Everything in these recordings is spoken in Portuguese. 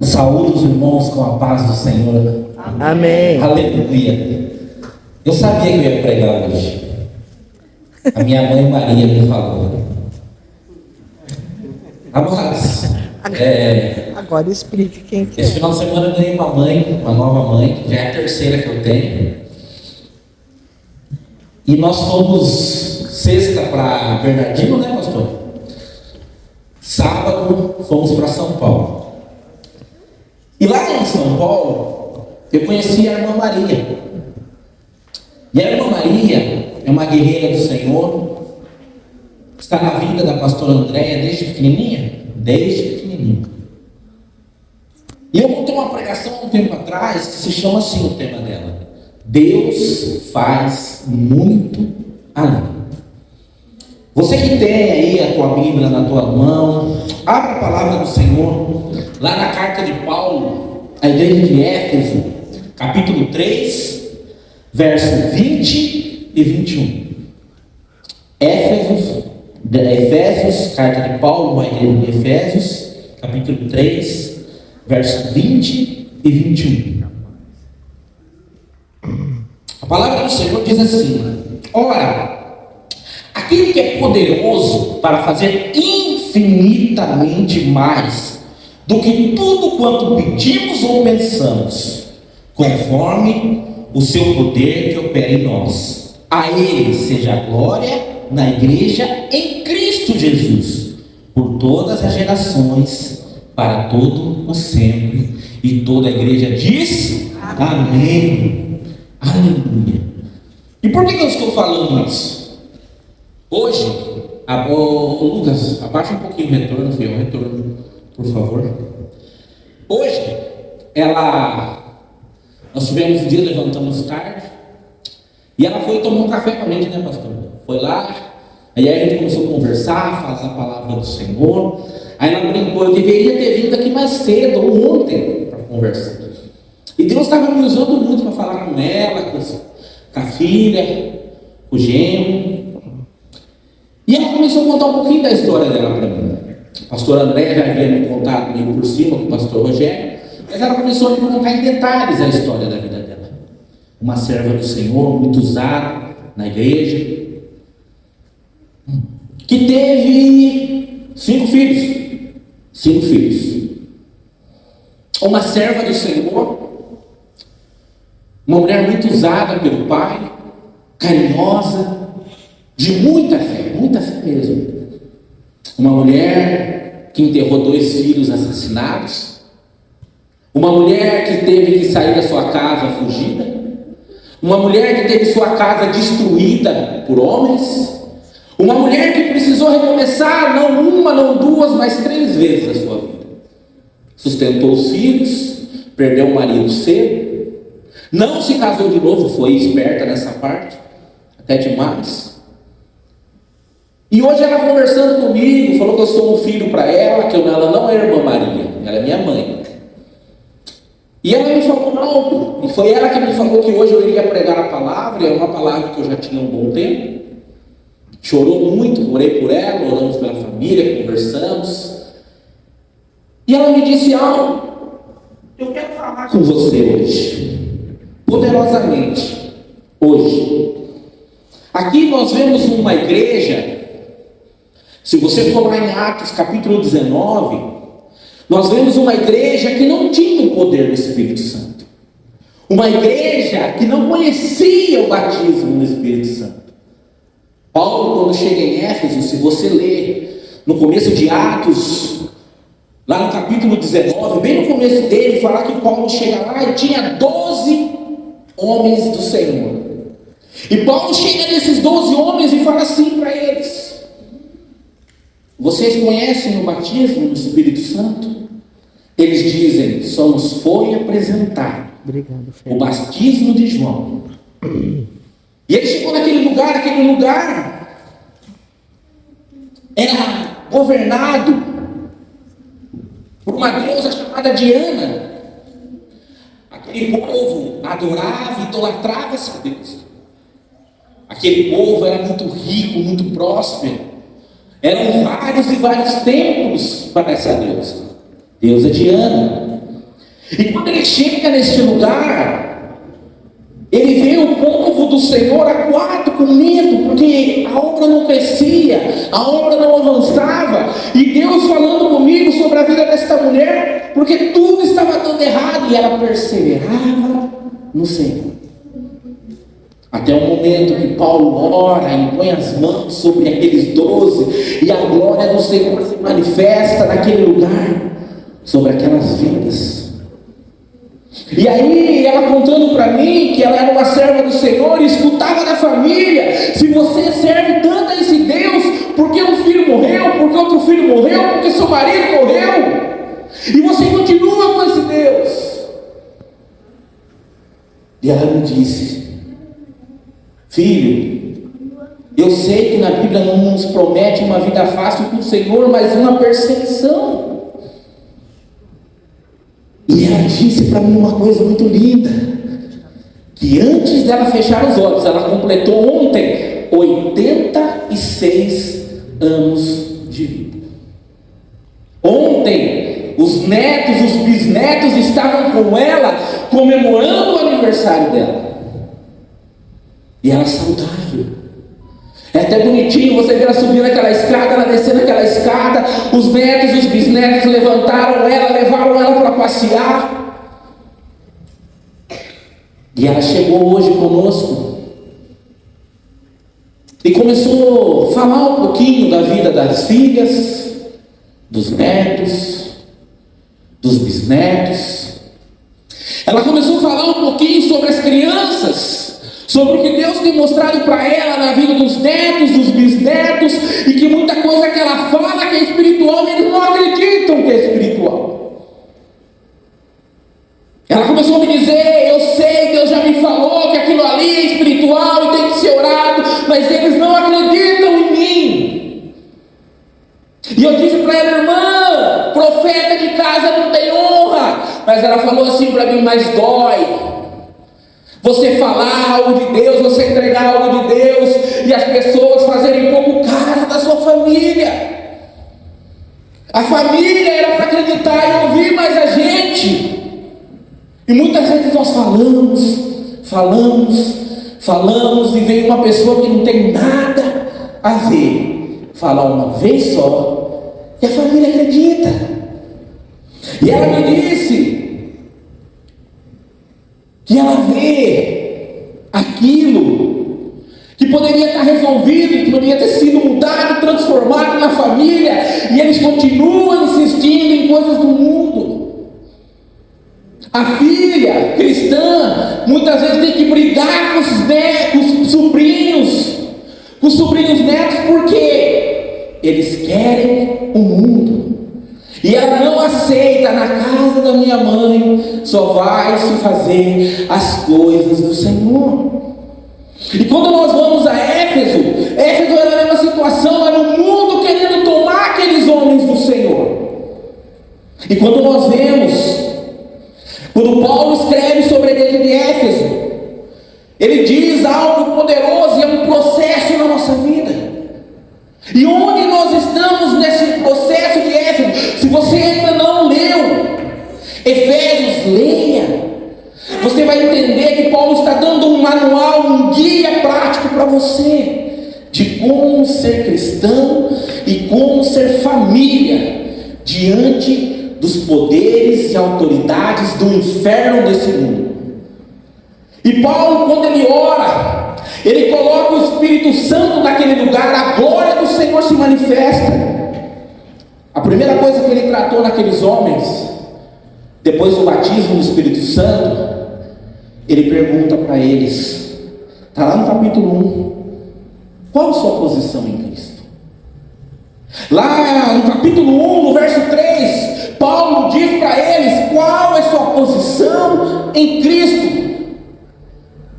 Saúde os irmãos com a paz do Senhor. Amém. Aleluia. Eu sabia que eu ia pregar hoje. A minha mãe Maria me falou. Amados, Agora explique quem que esse é. final de semana eu ganhei uma mãe, uma nova mãe, que já é a terceira que eu tenho. E nós fomos sexta para Bernardino, né, pastor? Sábado fomos para São Paulo. E lá em São Paulo, eu conheci a irmã Maria. E a irmã Maria é uma guerreira do Senhor. Está na vida da pastora Andréia desde pequenininha? Desde pequenininha. E eu montei uma pregação um tempo atrás que se chama assim o tema dela: Deus faz muito além. Você que tem aí a tua Bíblia na tua mão, abra a palavra do Senhor lá na carta de Paulo à igreja de Éfeso, capítulo 3, verso 20 e 21. Efésios, carta de Paulo à igreja de Efésios, capítulo 3, verso 20 e 21. A palavra do Senhor diz assim: ora, aquele que é poderoso para fazer infinitamente mais do que tudo quanto pedimos ou pensamos, conforme o seu poder que opera em nós. A Ele seja a glória na igreja em Cristo Jesus, por todas as gerações, para todo o sempre. E toda a igreja diz: amém. Aleluia. E por que eu estou falando isso? Hoje, Lucas, abaixa um pouquinho o retorno, filho, o retorno, por favor. Hoje, nós tivemos um dia, levantamos tarde, e ela foi tomar um café com a gente, né, pastor? Foi lá, aí a gente começou a conversar, falar a palavra do Senhor. Aí ela brincou: eu deveria ter vindo aqui mais cedo, ou ontem, para conversar. E Deus estava me usando muito para falar com ela, com a filha, com o genro. E ela começou a contar um pouquinho da história dela para mim. A pastora Andréia já havia me contado meio por cima com o pastor Rogério, mas ela começou a me contar em detalhes a história da vida dela. Uma serva do Senhor, muito usada na igreja, que teve 5 filhos. 5 filhos. Uma serva do Senhor, uma mulher muito usada pelo Pai, carinhosa, de muita fé mesmo. Uma mulher que enterrou 2 filhos assassinados. Uma mulher que teve que sair da sua casa fugida. Uma mulher que teve sua casa destruída por homens. Uma mulher que precisou recomeçar não uma, não 2, mas 3 vezes a sua vida. Sustentou os filhos, perdeu o marido cedo, não se casou de novo, foi esperta nessa parte, até demais. E hoje ela conversando comigo, falou que eu sou um filho para ela, que ela não é irmã Maria, ela é minha mãe. E ela me falou algo, e foi ela que me falou que hoje eu iria pregar a palavra, e é uma palavra que eu já tinha um bom tempo. Chorou muito, orei por ela, oramos pela família, conversamos. E ela me disse algo: eu quero falar com você hoje, poderosamente, hoje. Aqui nós vemos uma igreja. Se você for lá em Atos capítulo 19, nós vemos uma igreja que não tinha o poder do Espírito Santo. Uma igreja que não conhecia o batismo no Espírito Santo. Paulo, quando chega em Éfeso, se você ler no começo de Atos, lá no capítulo 19, bem no começo dele, fala que Paulo chega lá e tinha 12 homens do Senhor. E Paulo chega nesses 12 homens e fala assim para eles: vocês conhecem o batismo no Espírito Santo? Eles dizem: só nos foi apresentado o batismo de João. E ele chegou naquele lugar, era governado por uma deusa chamada Diana. Aquele povo adorava, idolatrava essa deusa. Aquele povo era muito rico, muito próspero. Eram vários e vários templos para essa deusa. Deusa Diana. E quando ele chega neste lugar, ele vê o povo do Senhor acuado, com medo, porque a obra não crescia, a obra não avançava. E Deus falando comigo sobre a vida desta mulher, porque tudo estava dando errado, e ela perseverava no Senhor. Até o momento que Paulo ora e põe as mãos sobre aqueles 12, e a glória do Senhor se manifesta naquele lugar, sobre aquelas vidas. E aí ela contando para mim que ela era uma serva do Senhor e escutava da família: se você serve tanto a esse Deus, porque um filho morreu, porque outro filho morreu, porque seu marido morreu, e você continua com esse Deus. E ela me disse: filho, eu sei que na Bíblia não nos promete uma vida fácil com o Senhor, mas uma perseguição. E ela disse para mim uma coisa muito linda, que antes dela fechar os olhos, ela completou ontem 86 anos de vida. Ontem, os netos, os bisnetos estavam com ela, comemorando o aniversário dela. E ela saudável. É até bonitinho você ver ela subindo aquela escada, ela descendo aquela escada, os netos e os bisnetos levantaram ela, levaram ela para passear. E ela chegou hoje conosco e começou a falar um pouquinho da vida das filhas, dos netos, dos bisnetos. Ela começou a falar um pouquinho sobre as crianças, sobre o que Deus tem mostrado para ela na vida dos netos, dos bisnetos, e que muita coisa que ela fala que é espiritual, eles não acreditam que é espiritual. Ela começou a me dizer: eu sei, Deus já me falou que aquilo ali é espiritual e tem que ser orado, mas eles não acreditam em mim. E eu disse para ela: irmã, profeta de casa não tem honra. Mas ela falou assim para mim: mas dói você falar algo de Deus, você entregar algo de Deus, e as pessoas fazerem pouco caso da sua família. A família era para acreditar e ouvir mais a gente. E muitas vezes nós falamos, e vem uma pessoa que não tem nada a ver, falar uma vez só, e a família acredita. E ela me disse que ela vê aquilo que poderia estar resolvido, que poderia ter sido mudado, transformado na família, e eles continuam insistindo em coisas do mundo. A filha cristã muitas vezes tem que brigar com os sobrinhos netos, porque eles querem o mundo. E ela não aceita: na casa da minha mãe só vai se fazer as coisas do Senhor. E quando nós vamos a Éfeso era a mesma situação, era o mundo querendo tomar aqueles homens do Senhor. E quando nós vemos, quando Paulo escreve sobre a igreja de Éfeso, ele diz algo poderoso, e é um processo na nossa vida. E onde nós estamos nesse processo de Éfeso? Se você ainda não leu Efésios, leia. Você vai entender que Paulo está dando um manual, um guia prático para você, de como ser cristão e como ser família diante dos poderes e autoridades do inferno desse mundo. E Paulo, quando ele ora, ele coloca o Espírito Santo naquele lugar, a glória do Senhor se manifesta. A primeira coisa que ele tratou naqueles homens, depois do batismo do Espírito Santo, ele pergunta para eles, está lá no capítulo 1, qual a sua posição em Cristo? Lá no capítulo 1, no verso 3, Paulo diz para eles qual é a sua posição em Cristo.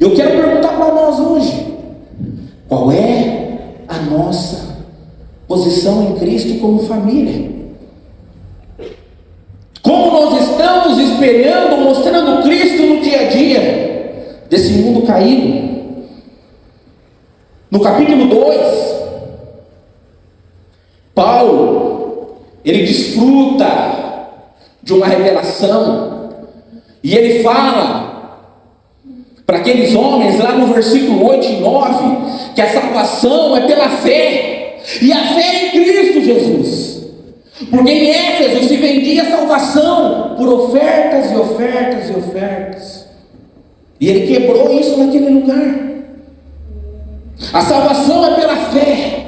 Eu quero perguntar para nós hoje, qual é a nossa posição em Cristo como família? Como nós estamos espelhando, mostrando Cristo no dia a dia desse mundo caído? No capítulo 2, Paulo, ele desfruta de uma revelação E ele fala para aqueles homens, lá no versículo 8 e 9, que a salvação é pela fé, e a fé é em Cristo Jesus. Porque em Éfeso se vendia salvação por ofertas e ofertas e ofertas. E ele quebrou isso naquele lugar. A salvação é pela fé.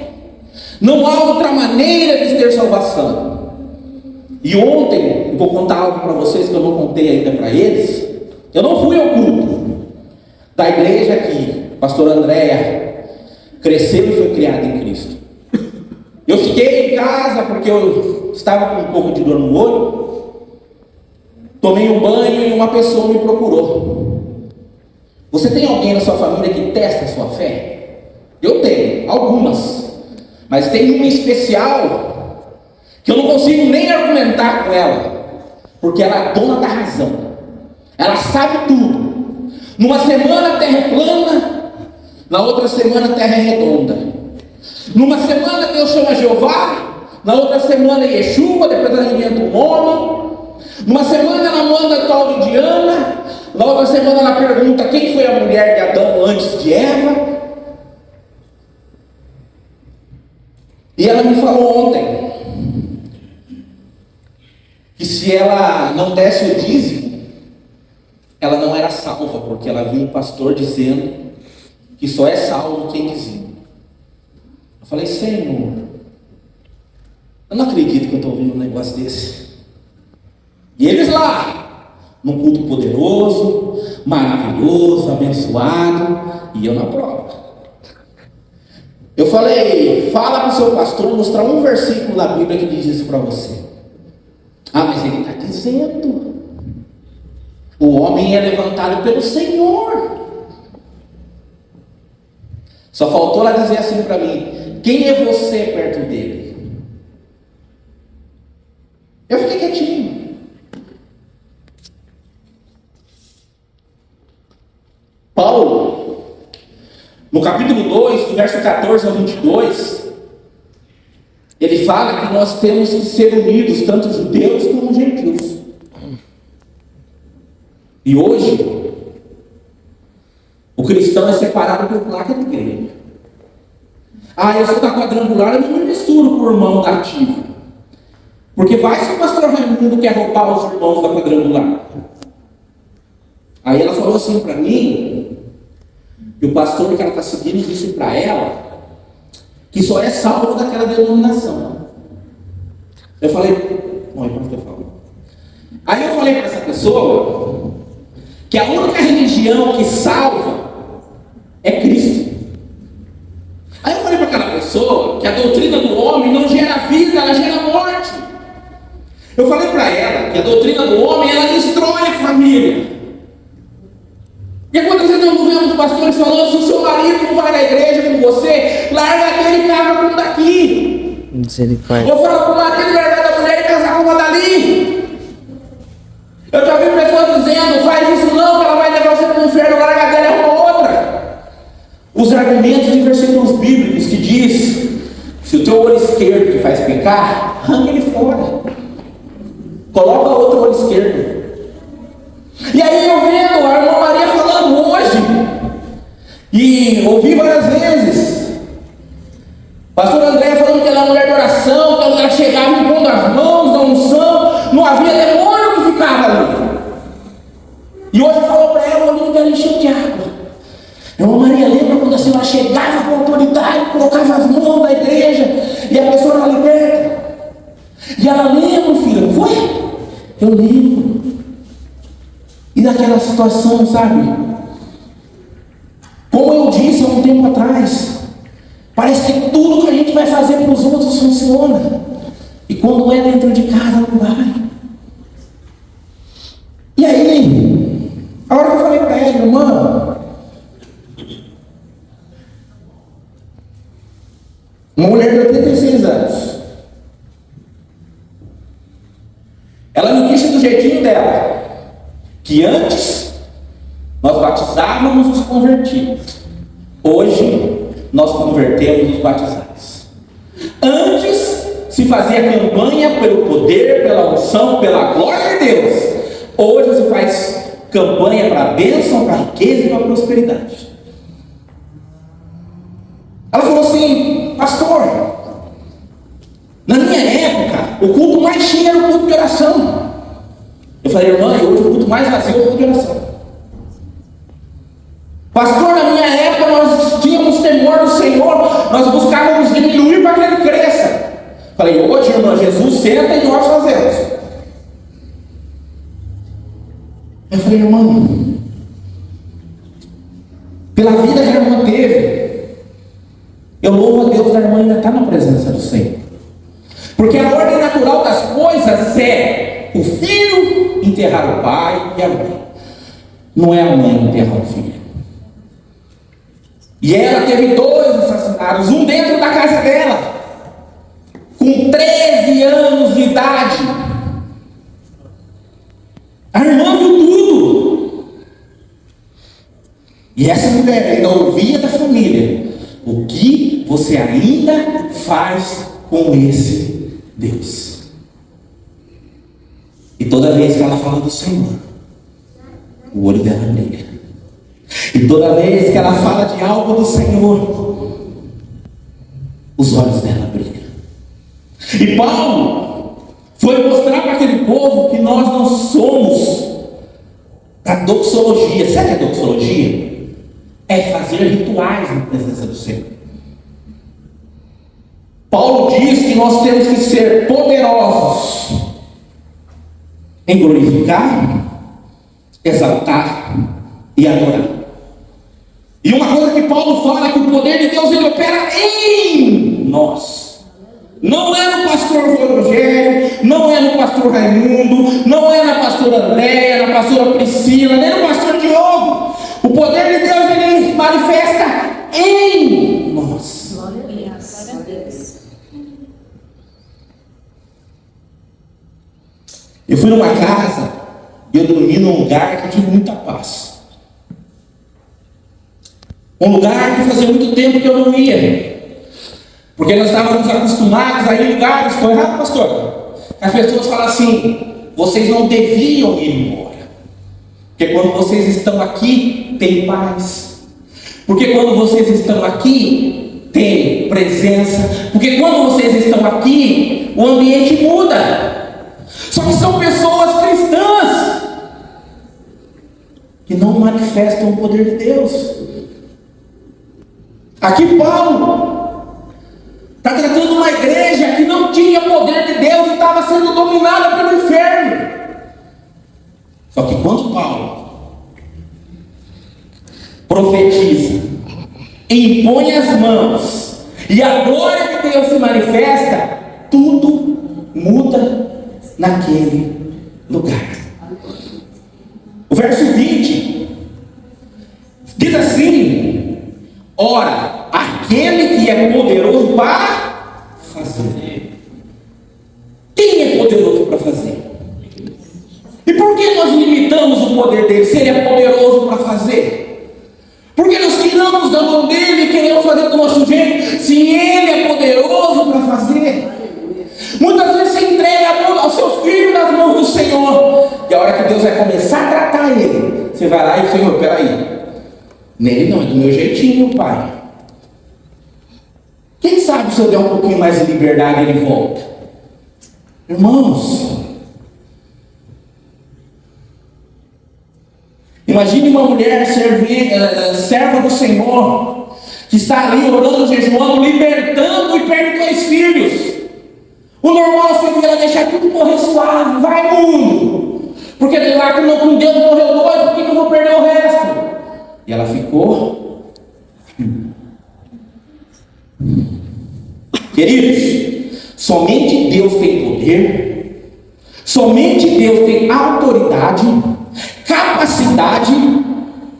Não há outra maneira de ter salvação. E ontem, eu vou contar algo para vocês que eu não contei ainda para eles. Eu não fui ao culto da igreja que a pastora Andréia cresceu e foi criada em Cristo. Eu fiquei em casa porque eu estava com um pouco de dor no olho. Tomei um banho e uma pessoa me procurou. Você tem alguém na sua família que testa a sua fé? Eu tenho, algumas. Mas tem uma especial que eu não consigo nem argumentar com ela, porque ela é dona da razão. Ela sabe tudo. Numa semana a terra é plana, na outra semana a terra é redonda. Numa semana Deus chama Jeová, na outra semana é Yeshua, depois ela inventa um nome. Numa semana ela manda tal de Diana, na outra semana ela pergunta quem foi a mulher de Adão antes de Eva. E ela me falou ontem que se ela não desse o dízimo, ela não era salva, porque ela viu um pastor dizendo que só é salvo quem dizima. Eu falei, Senhor, eu não acredito que eu estou ouvindo um negócio desse. E eles lá, num culto poderoso, maravilhoso, abençoado, e eu na prova. Eu falei, fala para o seu pastor mostrar um versículo da Bíblia que diz isso para você. Ah, mas ele está dizendo, o homem é levantado pelo Senhor. Só faltou ela dizer assim para mim, quem é você perto dele? Eu fiquei quietinho. Paulo, no capítulo 2, do verso 14 ao 22, ele fala que nós temos que ser unidos, tanto judeus como gentios. E hoje, o cristão é separado por placa de igreja. Ah, eu sou da quadrangular, eu não me misturo com o irmão da ativa. Porque vai se o pastor Raimundo quer roubar os irmãos da quadrangular. Aí ela falou assim para mim, que o pastor que ela está seguindo disse para ela, que só é salvo daquela denominação. Eu falei, olha como que eu falo. Aí eu falei para essa pessoa, que a única religião que salva é Cristo. Aí eu falei para aquela pessoa que a doutrina do homem não gera vida, ela gera morte. Eu falei para ela que a doutrina do homem, ela destrói a família. E quantas vezes nós vemos pastores falando, se o seu marido não vai na igreja com você, larga dele e casa com um daqui. Misericórdia. Ou fala com o marido, largar da mulher e casar com uma dali. Eu já vi pessoas dizendo, faz isso não, que ela vai levar você para o inferno, larga dela e arruma outra. Os argumentos de versículos bíblicos que diz, se o teu olho esquerdo te faz pecar, arranca ele fora. Coloca outro olho esquerdo. E aí eu vendo a irmã Maria falando hoje, e ouvi várias vezes, pastor André falando que ela é mulher de oração, que ela chegava impondo as mãos na unção, não havia demônio que ficava ali. E hoje falou para ela, o olhinho dela encheu de água. Irmã Maria, lembra quando a senhora chegava com autoridade, colocava as mãos na igreja, e a pessoa era liberta? E ela lembra, filha, não foi? Eu lembro. E daquela situação, sabe? Como eu disse há um tempo atrás, parece que tudo que a gente vai fazer para os outros funciona. E quando é dentro de casa, não vai. E aí, a hora que eu falei para ela, irmã, uma mulher de 86 anos, ela me disse do jeitinho dela, que antes nós batizávamos os convertidos, hoje nós convertemos os batizados. Antes se fazia campanha pelo poder, pela unção, pela glória de Deus. Hoje se faz campanha para a bênção, para a riqueza e para a prosperidade. Ela falou assim: pastor, na minha época, o culto mais cheio era o culto de oração. Eu falei: irmã, hoje o culto mais vazio é o culto de oração. Pastor, na minha época nós tínhamos temor do Senhor, nós buscávamos diminuir para que ele cresça. Falei: hoje, irmã, Jesus senta e nós fazemos. Eu falei: irmão, pela vida que a irmã teve, eu louvo a Deus, a irmã ainda está na presença do Senhor. Porque a ordem natural das coisas é o filho enterrar o pai e a mãe. Não é a mãe enterrar o filho. E ela teve 2 assassinatos, um dentro da casa dela, com 13 anos de idade. A irmã viu tudo. E essa mulher ainda ouvia da família: o que você ainda faz com esse Deus? E toda vez que ela fala do Senhor, o olho dela brilha. E toda vez que ela fala de algo do Senhor, os olhos dela brilham. E Paulo foi mostrar para aquele povo que nós não somos da doxologia. Sabe o que é doxologia? É fazer rituais na presença do Senhor. Paulo diz que nós temos que ser poderosos em glorificar, exaltar e adorar. E uma coisa que Paulo fala é que o poder de Deus ele opera em nós. Não é no pastor Rogério, não é no pastor Raimundo, não é na pastora Andréia, na pastora Priscila, nem no pastor Diogo. O poder de Deus ele manifesta em nós. Glória a Deus. Eu fui numa casa e eu dormi num lugar que eu tive muita paz. Um lugar que fazia muito tempo que eu não ia. Porque nós estávamos acostumados a ir em lugares. Estou errado, pastor? As pessoas falam assim: vocês não deviam ir embora. Porque quando vocês estão aqui, tem paz. Porque quando vocês estão aqui, tem presença. Porque quando vocês estão aqui, o ambiente muda. Só que são pessoas cristãs que não manifestam o poder de Deus. Aqui Paulo está tratando uma igreja que não tinha poder de Deus e estava sendo dominada pelo inferno. Só que quando Paulo profetiza, impõe as mãos e a glória de Deus se manifesta, tudo muda naquele lugar. O verso 20 diz assim: ora, aquele que é poderoso para fazer. Quem é poderoso para fazer? E por que nós limitamos o poder dele se ele é poderoso para fazer? Por que nós tiramos da mão dele e queremos fazer do nosso jeito se ele é poderoso para fazer? Muitas vezes você entrega ao seu filho nas mãos do Senhor, e a hora que Deus vai começar a tratar ele, você vai lá e Senhor, peraí, nele não, é do meu jeitinho, pai. Quem sabe se eu der um pouquinho mais de liberdade ele volta? Irmãos, imagine uma mulher serva do Senhor, que está ali orando, jejuando, libertando e perde 2 filhos. O normal seria ela deixar tudo correr suave, vai mundo, porque lá com Deus morreu 2, por que eu vou perder o resto? E ela ficou. Queridos, somente Deus tem poder, somente Deus tem autoridade, capacidade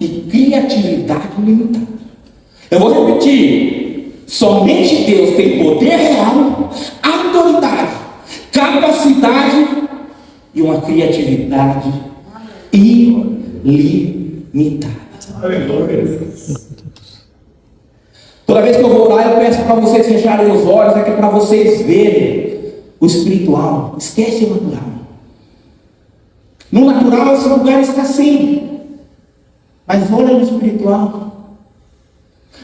e criatividade limitada. Eu vou repetir: somente Deus tem poder real, autoridade, capacidade e uma criatividade ilimitada. Toda vez que eu vou orar, eu peço para vocês fecharem os olhos, é que é para vocês verem o espiritual. Esquece o natural. No natural, esse lugar está assim. Mas olha no espiritual.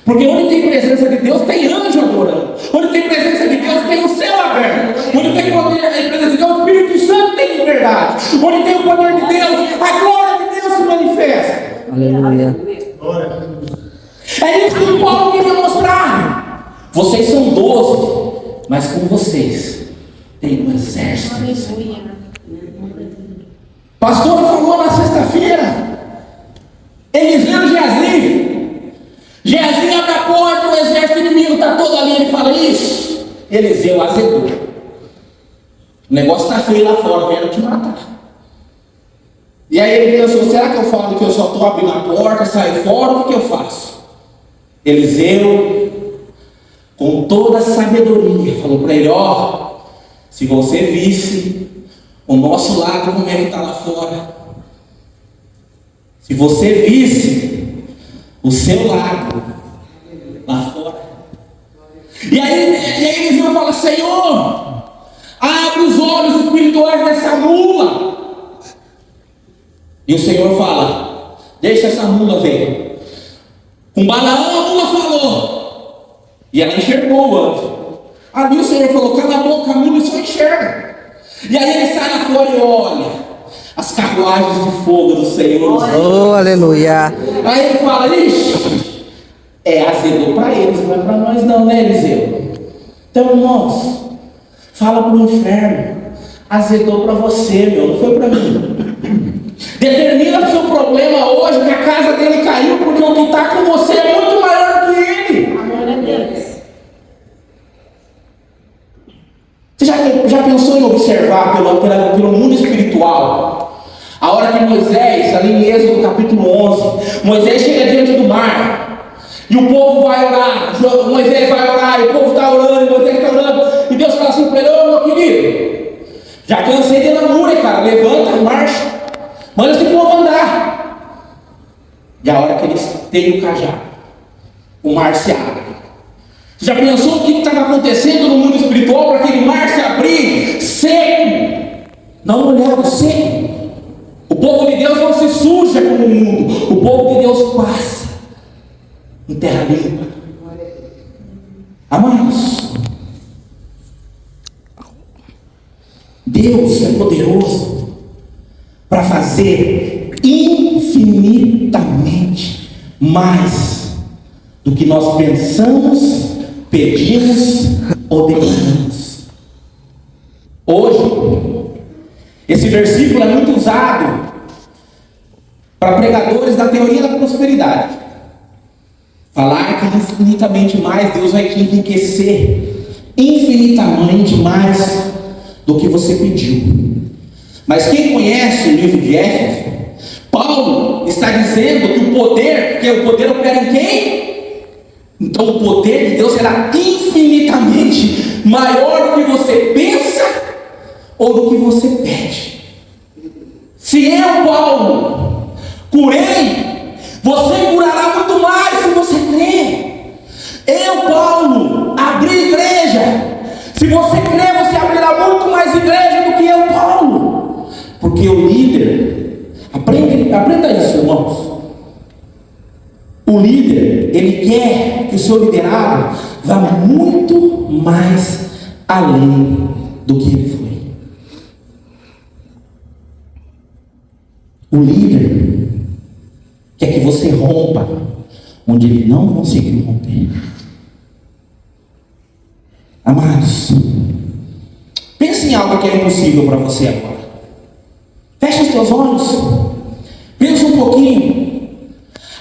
Porque onde tem presença de Deus, tem anjo adorando. Onde tem presença de Deus, tem o céu aberto. Onde tem poder, a presença de Deus, o Espírito Santo tem liberdade. Onde tem o poder de Deus, a glória de Deus se manifesta. Aleluia. É isso que o Paulo queria mostrar. Vocês são 12, mas com vocês tem um exército. Pastor falou na sexta-feira, Eliseu e Geazi. Geazi abre a porta, o exército inimigo está todo ali, ele fala isso. Eliseu azedou. O negócio está feio lá fora, vieram te matar. E aí ele pensou, será que eu falo que eu só estou abrindo a porta, saio fora, ou o que eu faço? Eliseu, com toda a sabedoria, falou para ele, ó, se você visse o nosso lago como ele está lá fora, se você visse o seu lago lá fora, e aí Eliseu fala, Senhor, abre os olhos espirituais dessa mula. E o Senhor fala, deixa essa mula ver. Com Balaão a mula falou, e ela enxergou o anjo. Ali o Senhor falou, cala a boca, a mula só enxerga. E aí ele sai lá fora e olha as carruagens de fogo do Senhor. Oh, aleluia. Aí ele fala, ixi, azedou para eles, não é para nós não, né, Eliseu? Então, irmãos, fala para o inferno, azedou para você, meu, não foi para mim. Determina o seu problema hoje, que a casa dele caiu, porque o que está com você é muito maior do que ele. Glória a Deus. Você já pensou em observar pelo mundo espiritual? A hora que Moisés, ali em Êxodo capítulo 11, Moisés chega diante do mar, e o povo vai orar, Moisés vai orar, e o povo está orando, Moisés está orando, e Deus fala assim para ele, ô meu querido, já cansei de namoro, cara, levanta, marcha, manda esse povo andar. E a hora que eles têm o cajado, o mar se abre. Você já pensou o que estava acontecendo no mundo espiritual para aquele mar se abrir, seco, não molhado, seco? O povo de Deus não se suja como o mundo, o povo de Deus passa em terra limpa. Amados, Deus é poderoso para fazer infinitamente mais do que nós pensamos, pedimos ou declaramos. Hoje, esse versículo é muito usado para pregadores da teoria da prosperidade. Falar que infinitamente mais Deus vai te enriquecer, infinitamente mais do que você pediu. Mas quem conhece o livro de Éfeso, Paulo está dizendo que o poder, porque o poder opera em quem? Então o poder de Deus será infinitamente maior do que você pensa ou do que você pede. Se eu, Paulo, curei, você curará muito mais se você crer. Eu, Paulo, abri igreja. Se você crer, você abrirá muito mais igreja do que eu, Paulo. Porque o líder, aprenda isso, irmãos. O líder, ele quer que o seu liderado vá muito mais além do que ele foi. O líder quer que você rompa onde ele não conseguiu romper. Amados, pense em algo que é impossível para você agora. Feche os teus olhos, pensa um pouquinho.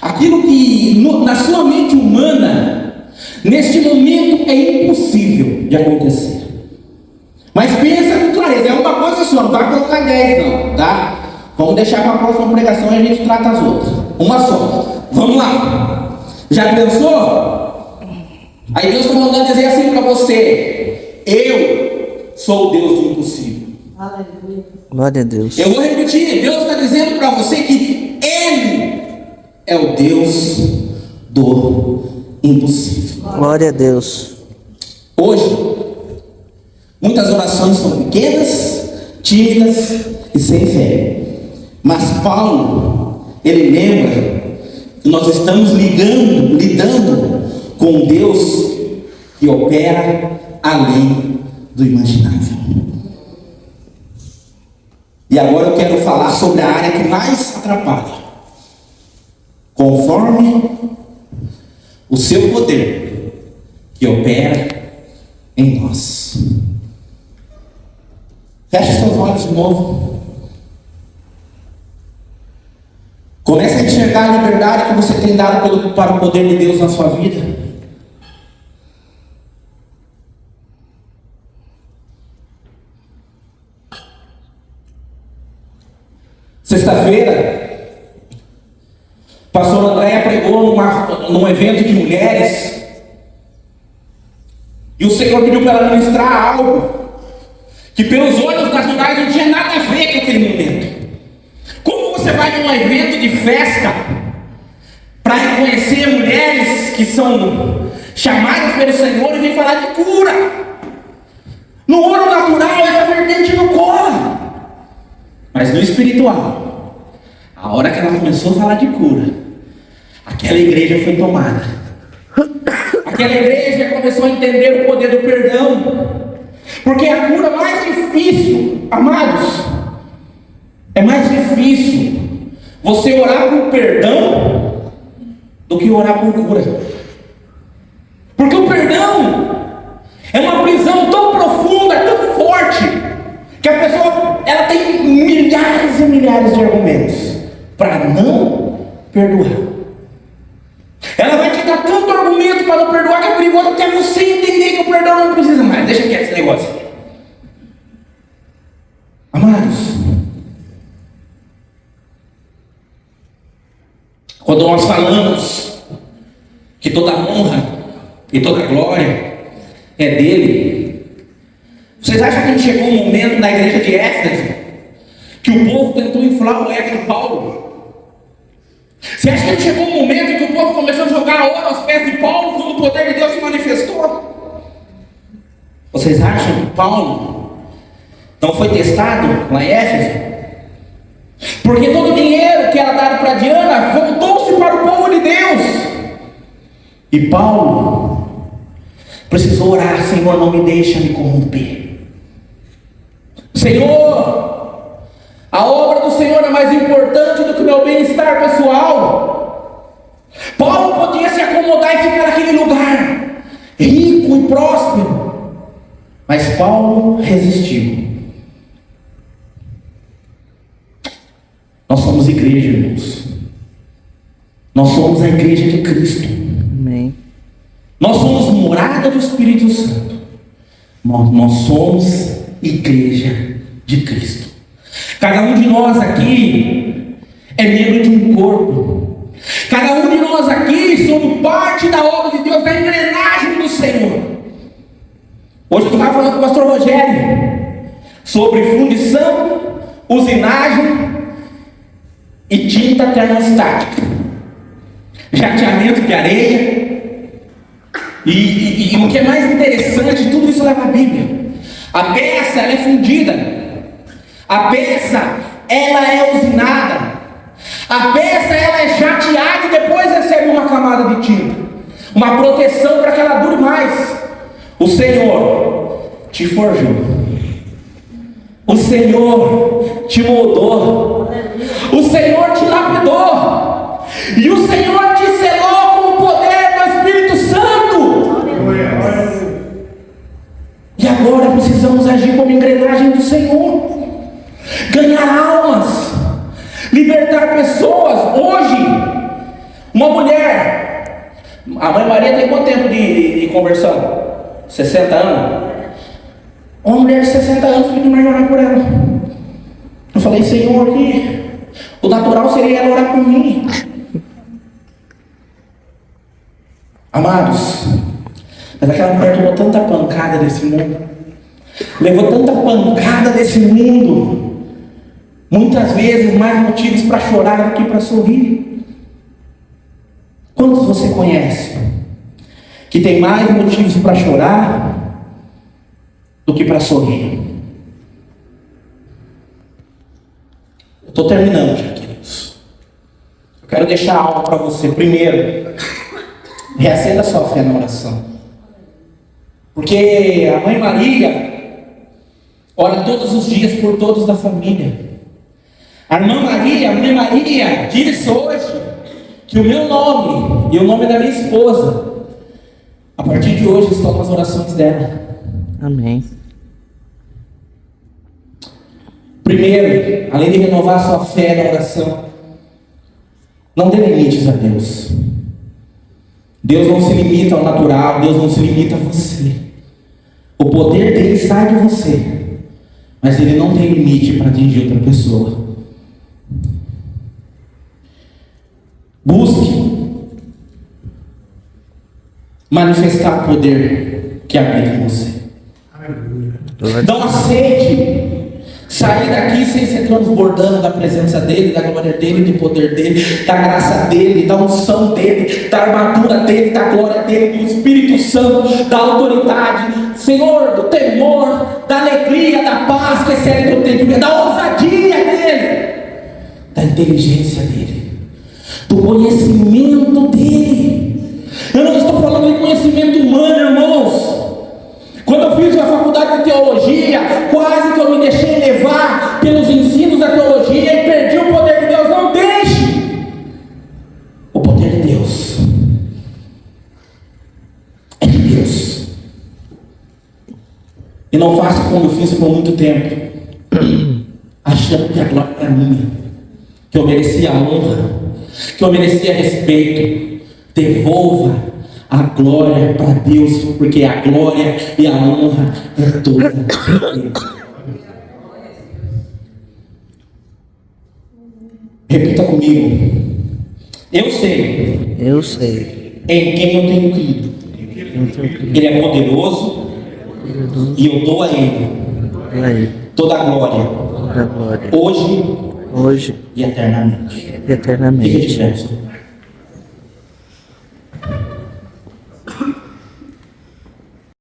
Aquilo que na sua mente humana, neste momento, é impossível de acontecer. Mas pensa com clareza, é uma coisa só, não vai colocar 10 não, tá? Vamos deixar para a próxima pregação e a gente trata as outras. Uma só. Vamos lá. Já pensou? Aí Deus está mandando dizer assim para você: eu sou o Deus do impossível. Aleluia. Glória a Deus. Eu vou repetir, Deus está dizendo para você que Ele é o Deus do impossível. Glória a Deus. Hoje, muitas orações são pequenas, tímidas e sem fé. Mas Paulo, ele lembra que nós estamos lidando com um Deus que opera além do imaginável. E agora eu quero falar sobre a área que mais atrapalha. Conforme o seu poder que opera em nós. Feche seus olhos de novo. Comece a enxergar a liberdade que você tem dado para o poder de Deus na sua vida. Sexta-feira, pastor Andréia pregou num evento de mulheres. E o Senhor pediu para ela ministrar algo que pelos olhos naturais não tinha nada a ver com aquele momento. Como você vai num evento de festa para reconhecer mulheres que são chamadas pelo Senhor e vem falar de cura? No olho natural essa vertente não cola. Mas no espiritual, a hora que ela começou a falar de cura, aquela igreja foi tomada. Aquela igreja começou a entender o poder do perdão. Porque a cura mais difícil, amados, é mais difícil você orar por perdão do que orar por cura. Porque o perdão é uma prisão tão profunda, tão forte, que a pessoa ela tem milhares e milhares de argumentos para não perdoar. Ela vai te dar tanto argumento para não perdoar que é perigoso até você entender que o perdão não precisa mais. Deixa quieto esse negócio. Amados, quando nós falamos que toda honra e toda glória é dele, vocês acham que chegou um momento na igreja de Éfeso que o povo tentou inflar o ego de Paulo? Você acha que chegou um momento que o povo começou a jogar ouro aos pés de Paulo quando o poder de Deus se manifestou? Vocês acham que Paulo não foi testado lá em Éfeso? Porque todo o dinheiro que era dado para Diana voltou-se para o povo de Deus. E Paulo precisou orar: Senhor, não me deixa me corromper. Senhor, a obra do Senhor é mais importante do que o meu bem-estar pessoal. Paulo podia se acomodar e ficar naquele lugar rico e próspero, mas Paulo resistiu. Nós somos igreja, irmãos. Nós somos a igreja de Cristo. Amém. Nós somos morada do Espírito Santo. Nós somos igreja de Cristo. Cada um de nós aqui é membro de um corpo. Cada um de nós aqui somos parte da obra de Deus, da engrenagem do Senhor. Hoje eu estava falando com o pastor Rogério sobre fundição, usinagem e tinta termostática, jateamento de areia. E o que é mais interessante, tudo isso leva a Bíblia. A peça ela é fundida. A peça, ela é usinada. A peça, ela é jateada e depois recebe uma camada de tinta, uma proteção para que ela dure mais. O Senhor te forjou. O Senhor te moldou. O Senhor te lapidou. E o Senhor te selou com o poder do Espírito Santo. E agora precisamos agir como engrenagem do Senhor. Ganhar almas, libertar pessoas. Hoje, uma mulher, a mãe Maria tem quanto tempo de conversão? 60 anos. Uma mulher de 60 anos pediu mais orar por ela. Eu falei: Senhor, que o natural seria ela orar por mim. Amados, mas aquela mulher tomou tanta pancada desse mundo, levou tanta pancada desse mundo, muitas vezes mais motivos para chorar do que para sorrir. Quantos você conhece que tem mais motivos para chorar do que para sorrir? Eu estou terminando já, queridos. Eu quero deixar algo para você. Primeiro, reacenda sua fé na oração. Porque a Mãe Maria ora todos os dias por todos da família. A irmã Maria, a Mãe Maria, disse hoje que o meu nome e o nome da minha esposa, a partir de hoje, estão nas orações dela. Amém. Primeiro, além de renovar sua fé na oração, não dê limites a Deus. Deus não se limita ao natural, Deus não se limita a você. O poder dele sai de você, mas ele não tem limite para atingir outra pessoa. Busque manifestar o poder que habita em você. Não aceite sair daqui sem ser transbordando da presença dele, da glória dele, do poder dele, da graça dele, da unção dele, da armadura dele, da glória dele, do Espírito Santo, da autoridade, Senhor, do temor, da alegria, da paz que excede o entendimento, da ousadia dele, da inteligência dele, do conhecimento dele. Eu não estou falando de conhecimento humano, irmãos. Quando eu fiz a faculdade de teologia, quase que eu me deixei levar pelos ensinos da teologia e perdi o poder de Deus. Não deixe o poder de Deus. É de Deus. E não faça como eu fiz por muito tempo, achando que a glória era minha, que eu merecia honra, que eu merecia respeito. Devolva a glória para Deus, porque a glória e a honra é toda dele. Repita comigo. Eu sei em quem eu tenho crido. Ele é poderoso e eu dou a ele toda a glória, hoje e eternamente. Fique de pé.